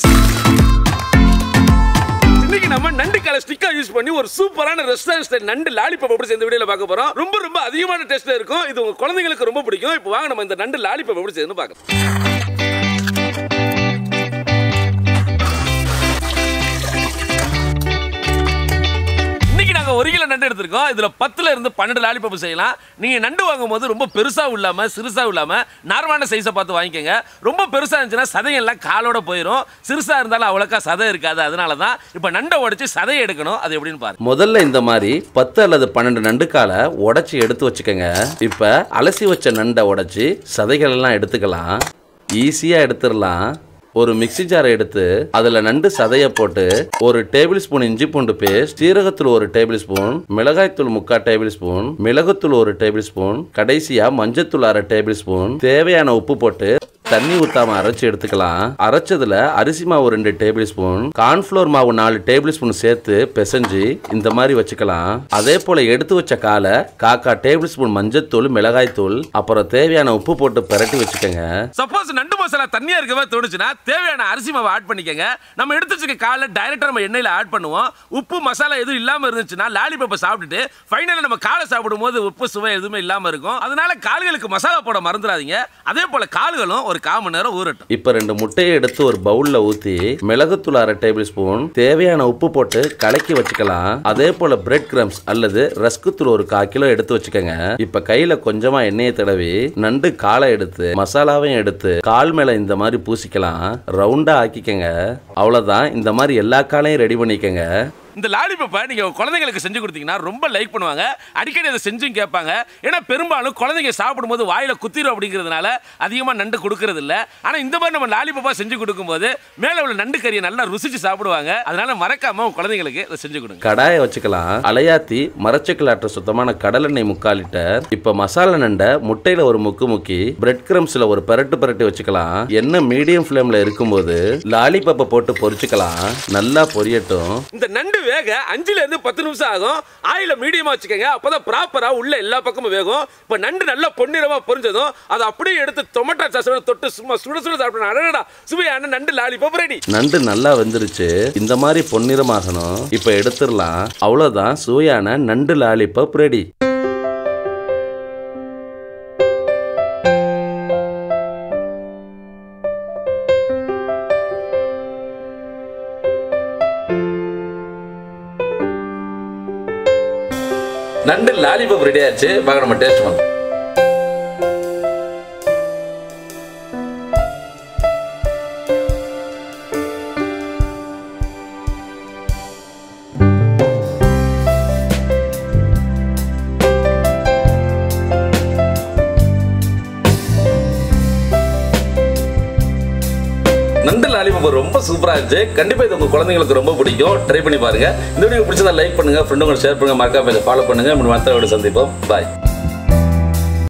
Friends இன்னைக்கு நம்ம நண்டு கால ஸ்டிக்கா யூஸ் பண்ணி ஒரு சூப்பரான ரெஸ்டாரன்ட் ஸ்டைல் நண்டு லாலிபாப் எப்படி இந்த வீடியோல பார்க்க போறோம். ரொம்ப அதிகமான டேஸ்ட்ல இருக்கும். இது உங்க குழந்தைகளுக்கு ரொம்ப பிடிக்கும். இப்போ வாங்க நம்ம இந்த நண்டு லாலிபாப் எப்படி செய்யணும்னு பார்க்கலாம். ஒரு கிலோ நண்டு எடுத்துருக்கோம். இதுல 10ல இருந்து 12 லாலிபாப் செய்யலாம். நீங்க நண்டு வாங்கும்போது ரொம்ப பெருசா இல்லாம சிறுசா இல்லாம நார்மலான சைஸை பார்த்து வாங்கிக்கோங்க. ரொம்ப பெருசா இருந்துச்சுன்னா சதையெல்லாம் காலோட போயிடும். சிறுசா இருந்தாலும் அவ்வளோக்கா சதை இருக்காது. அதனால தான் இப்போ நண்டை உடைச்சு சதையை எடுக்கணும். அது எப்படின்னு பாருங்க. முதல்ல இந்த மாதிரி 10 அல்லது 12 நண்டு காலை உடைச்சி எடுத்து வச்சுக்கோங்க. இப்போ அலசி வச்ச நண்டை உடைச்சி சதைகள் எல்லாம் எடுத்துக்கலாம். ஈஸியா எடுத்துடலாம். ஒரு மிக்ஸி ஜாரை எடுத்து அதுல நண்டு சதைய போட்டு ஒரு டேபிள் ஸ்பூன் இஞ்சி பூண்டு பேஸ்ட், சீரகத்தூள் 1 டேபிள் ஸ்பூன், மிளகாய்த்தூள் 3/4 டேபிள் ஸ்பூன், மிளகுத்தூள் 1 டேபிள் ஸ்பூன், கடைசியா மஞ்சத்தூள் 1/2 டேபிள் ஸ்பூன், தேவையான உப்பு போட்டு தண்ணி ஊத்தாம அரைச்சு எடுத்துக்கலாம். அரைச்சதுல அரிசி மாவு 2 டேபிள் ஸ்பூன், கார்ன்ஃப்ளோர் மாவு 4 டேபிள் ஸ்பூன் சேர்த்து பிசைஞ்சு இந்த மாதிரி வச்சுக்கலாம். அதே போல எடுத்து வச்ச காலை 1/4 டேபிள் ஸ்பூன் மஞ்சத்தூள், மிளகாய்த்தூள், அப்புறம் தேவையான உப்பு போட்டு பிரட்டி வச்சுக்கோங்க. சப்போஸ் நண்டு மசாலா தண்ணியா இருக்கவே தோணுச்சுன்னா தேவையான அரிசி மாவு ஆட் பண்ணிக்கங்க. நம்ம எடுத்து வச்சுக்க காலை டைரக்டா நம்ம எண்ணெயில ஆட் பண்ணுவோம். உப்பு மசாலா எதுவும் இல்லாம இருந்துச்சுன்னா லாலிபாப்பை சாப்பிட்டுட்டு ஃபைனலா நம்ம காலை சாப்பிடும் போது உப்பு சுவை எதுவுமே இல்லாம இருக்கும். அதனால கால்களுக்கு மசாலா போட மறந்துடாதீங்க. அதே போல கால்களும் ஒரு 1/4 மணி நேரம் ஊறட்டும். இப்ப 2 முட்டையை எடுத்து ஒரு பவுல்ல ஊத்தி மிளகுத்தூள் 1/2 டேபிள் ஸ்பூன், தேவையான உப்பு போட்டு கலக்கி வச்சுக்கலாம். அதே போல பிரெட் கிரம்ஸ் அல்லது ரஸ்க் தூள் 1/4 கிலோ எடுத்து வச்சுக்கோங்க. இப்ப கையில கொஞ்சமா எண்ணெயை தடவி நண்டு காலை எடுத்து மசாலாவையும் எடுத்து கால் மேல இந்த மாதிரி பூசிக்கலாம். ரவுண்டா ஆக்கிக்கங்க. அவ்வளவுதான். இந்த மாதிரி எல்லா காலையும் ரெடி பண்ணிக்கங்க. இந்த லாலிபாப்பை நீங்க குழந்தைங்களுக்கு செஞ்சு கொடுத்தீங்கன்னா ரொம்ப லைக் பண்ணுவாங்க. அடிக்கடி அதை செஞ்சும் கேட்பாங்க. ஏன்னா பெரும்பாலும் குழந்தைங்க சாப்பிடும்போது வாயில குத்திரும் அப்படிங்கிறதுனால அதிகமா நண்டு கொடுக்கறது இல்ல. ஆனா இந்த மாதிரி நம்ம லாலிபாப்பா செஞ்சு கொடுக்கும்போது மேல உள்ள நண்டு கறியை நல்லா ருசிச்சு சாப்பிடுவாங்க. அதனால மறக்காம குழந்தைங்களுக்கு இதை செஞ்சு கொடுங்க. கடாயை வச்சுக்கலாம். அலையாத்தி மரச்சக்கலாற்ற சுத்தமான கடலெண்ணெய் 3/4 லிட்டர். இப்ப மசாலா நண்டை முட்டையில ஒரு முக்கி பிரெட் கிரம்ஸ்ல ஒரு பரட்டு வச்சுக்கலாம். எண்ணெய் மீடியம் ஃபிளேம்ல இருக்கும்போது லாலிபாப்பை போட்டு பொரிச்சுக்கலாம். நல்லா பொரியட்டும். இந்த நண்டு வேக 5ல இருந்து 10 நிமிஷம் ஆகும். ஆயில மீடியமா வச்சுக்கோங்க. அப்பதான் ப்ராப்பரா உள்ள எல்லா பக்கமும் வேகும். இப்ப நண்டு நல்லா பொன்னிறமா பொரிஞ்சதும் அதை அப்படியே எடுத்து டொமேட்டோ சாஸோட தொட்டு சும்மா சுட சாப்பிடணும். அடடா, சுவையான நண்டு லாலிபாப் ரெடி. நண்டு நல்லா வெந்துருச்சு. இந்த மாதிரி பொன்னிறமாகணும். இப்ப எடுத்துடலாம். அவ்வளவுதான். சுவையான நண்டு லாலிபாப் ரெடி. நண்டு லாலிபாப் ரெடி ஆச்சு. வாங்க நம்ம டேஸ்ட் பண்ணலாம். நண்டு லாலிபாப் ரொம்ப சூப்பரா இருந்துச்சு. கண்டிப்பா இது உங்க குழந்தைங்களுக்கு ரொம்ப பிடிக்கும். ட்ரை பண்ணி பாருங்க. இந்த வீடியோ பிடிச்சதா லைக் பண்ணுங்க, ஃப்ரெண்டுங்க ஷேர் பண்ணுங்க, மறக்காம இதை ஃபாலோ பண்ணுங்க. மற்ற வீடியோ சந்திப்போம். பாய்.